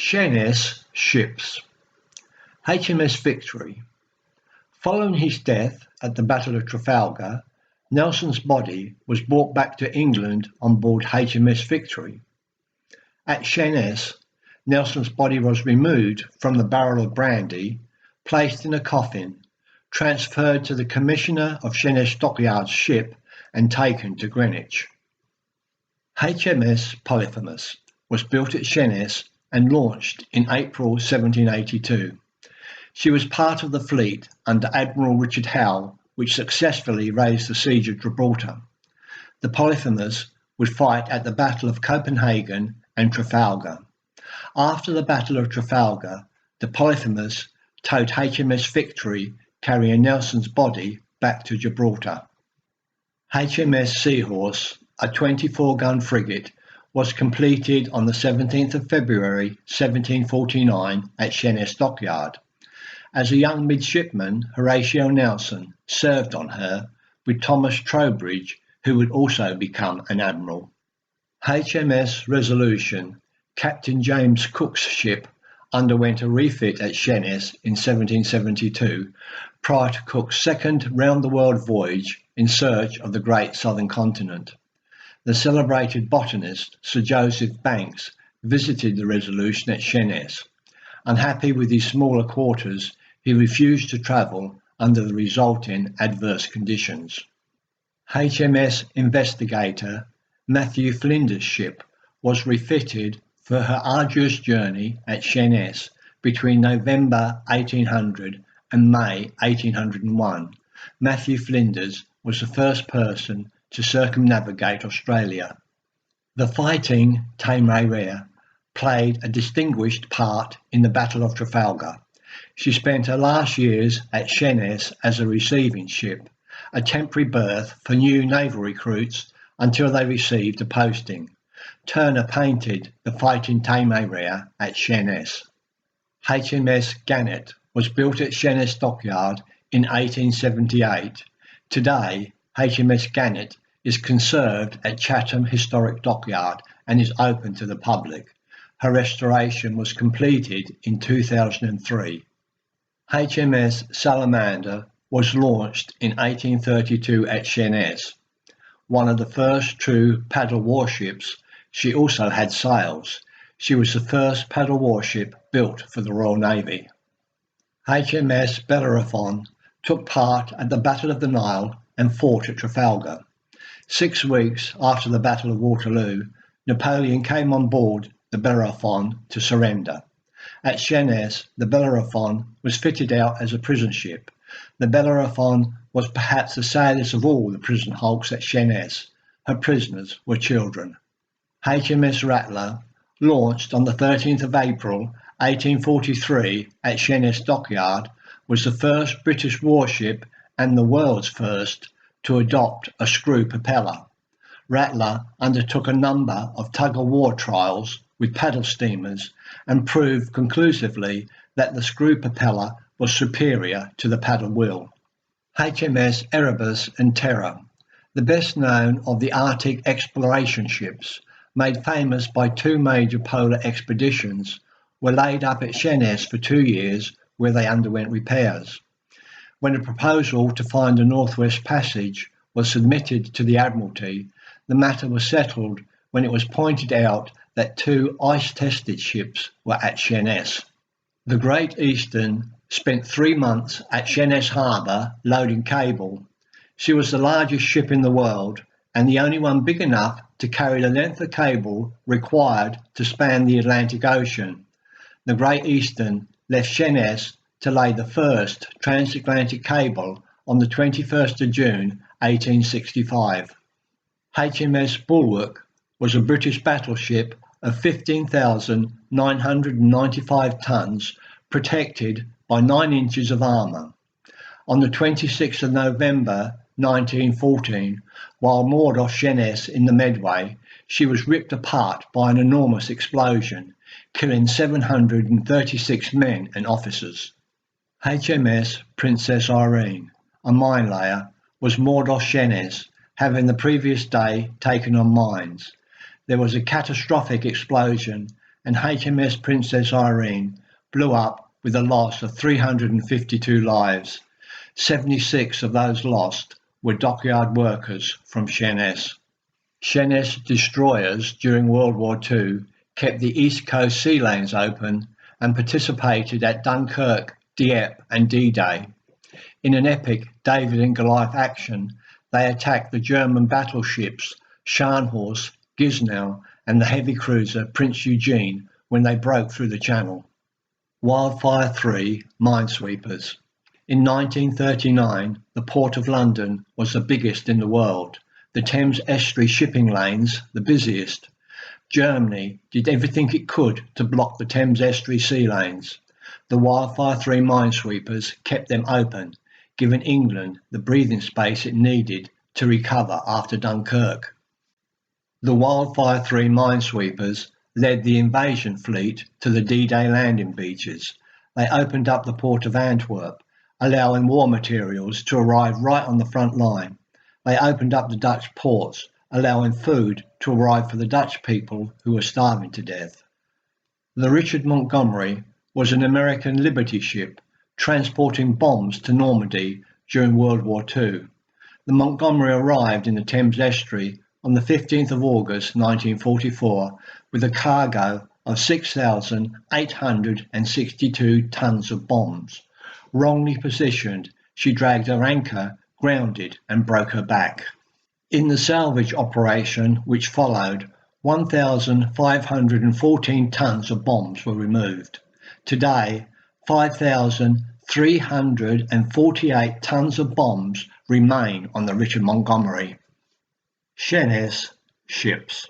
Sheerness Ships. HMS Victory. Following his death at the Battle of Trafalgar, Nelson's body was brought back to England on board HMS Victory. At Sheerness, Nelson's body was removed from the barrel of brandy, placed in a coffin, transferred to the Commissioner of Sheerness Dockyard's ship and taken to Greenwich. HMS Polyphemus was built at Sheerness and launched in April 1782. She was part of the fleet under Admiral Richard Howe, which successfully raised the siege of Gibraltar. The Polyphemus would fight at the Battle of Copenhagen and Trafalgar. After the Battle of Trafalgar, the Polyphemus towed HMS Victory, carrying Nelson's body back to Gibraltar. HMS Seahorse, a 24-gun frigate, was completed on the 17th of February 1749 at Sheerness Dockyard. As a young midshipman, Horatio Nelson served on her with Thomas Trowbridge, who would also become an admiral. HMS Resolution, Captain James Cook's ship, underwent a refit at Sheerness in 1772 prior to Cook's second round-the-world voyage in search of the great southern continent. The celebrated botanist Sir Joseph Banks visited the Resolution at Sheerness. Unhappy with his smaller quarters, he refused to travel under the resulting adverse conditions. HMS Investigator, Mathew Flinders' ship, was refitted for her arduous journey at Sheerness between November 1800 and May 1801. Mathew Flinders was the first person to circumnavigate Australia. The Fighting Téméraire played a distinguished part in the Battle of Trafalgar. She spent her last years at Sheerness as a receiving ship, a temporary berth for new naval recruits until they received a posting. Turner painted the Fighting Téméraire at Sheerness. HMS Gannet was built at Sheerness Dockyard in 1878. Today, HMS Gannet is conserved at Chatham Historic Dockyard and is open to the public. Her restoration was completed in 2003. HMS Salamander was launched in 1832 at Sheerness. One of the first true paddle warships, she also had sails. She was the first paddle warship built for the Royal Navy. HMS Bellerophon took part at the Battle of the Nile and fought at Trafalgar. 6 weeks after the Battle of Waterloo, Napoleon came on board the Bellerophon to surrender. At Sheerness, the Bellerophon was fitted out as a prison ship. The Bellerophon was perhaps the saddest of all the prison hulks at Sheerness. Her prisoners were children. HMS Rattler, launched on the 13th of April 1843 at Sheerness Dockyard, was the first British warship and the world's first to adopt a screw propeller. Rattler undertook a number of tug-of-war trials with paddle steamers and proved conclusively that the screw propeller was superior to the paddle wheel. HMS Erebus and Terror, the best known of the Arctic exploration ships, made famous by 2 major polar expeditions, were laid up at Sheerness for 2 years where they underwent repairs. When a proposal to find a Northwest Passage was submitted to the Admiralty, the matter was settled when it was pointed out that 2 ice-tested ships were at Sheerness. The Great Eastern spent 3 months at Sheerness Harbour loading cable. She was the largest ship in the world and the only one big enough to carry the length of cable required to span the Atlantic Ocean. The Great Eastern left Sheerness to lay the first transatlantic cable on the 21st of June 1865. HMS Bulwark was a British battleship of 15,995 tons, protected by 9 inches of armour. On the 26th of November 1914, while moored off Sheerness in the Medway, she was ripped apart by an enormous explosion, killing 736 men and officers. HMS Princess Irene, a mine layer, was moored off Sheerness, having the previous day taken on mines. There was a catastrophic explosion and HMS Princess Irene blew up with a loss of 352 lives. 76 of those lost were dockyard workers from Sheerness. Sheerness destroyers during World War II kept the East Coast sea lanes open and participated at Dunkirk, Dieppe and D-Day. In an epic David and Goliath action, they attacked the German battleships Scharnhorst, Gneisenau and the heavy cruiser Prinz Eugen when they broke through the Channel. Wildfire III Mine Sweepers. In 1939, the Port of London was the biggest in the world, the Thames estuary shipping lanes the busiest. Germany did everything it could to block the Thames estuary sea lanes. The Wildfire III Mine Sweepers kept them open, giving England the breathing space it needed to recover after Dunkirk. The Wildfire III Mine Sweepers led the invasion fleet to the D-Day landing beaches. They opened up the port of Antwerp, allowing war materials to arrive right on the front line. They opened up the Dutch ports, allowing food to arrive for the Dutch people who were starving to death. The Richard Montgomery was an American Liberty ship transporting bombs to Normandy during World War II. The Montgomery arrived in the Thames estuary on the 15th of August 1944 with a cargo of 6,862 tons of bombs. Wrongly positioned, she dragged her anchor, grounded and broke her back. In the salvage operation which followed, 1,514 tons of bombs were removed. Today, 5,348 tons of bombs remain on the Richard Montgomery. Sheerness Ships.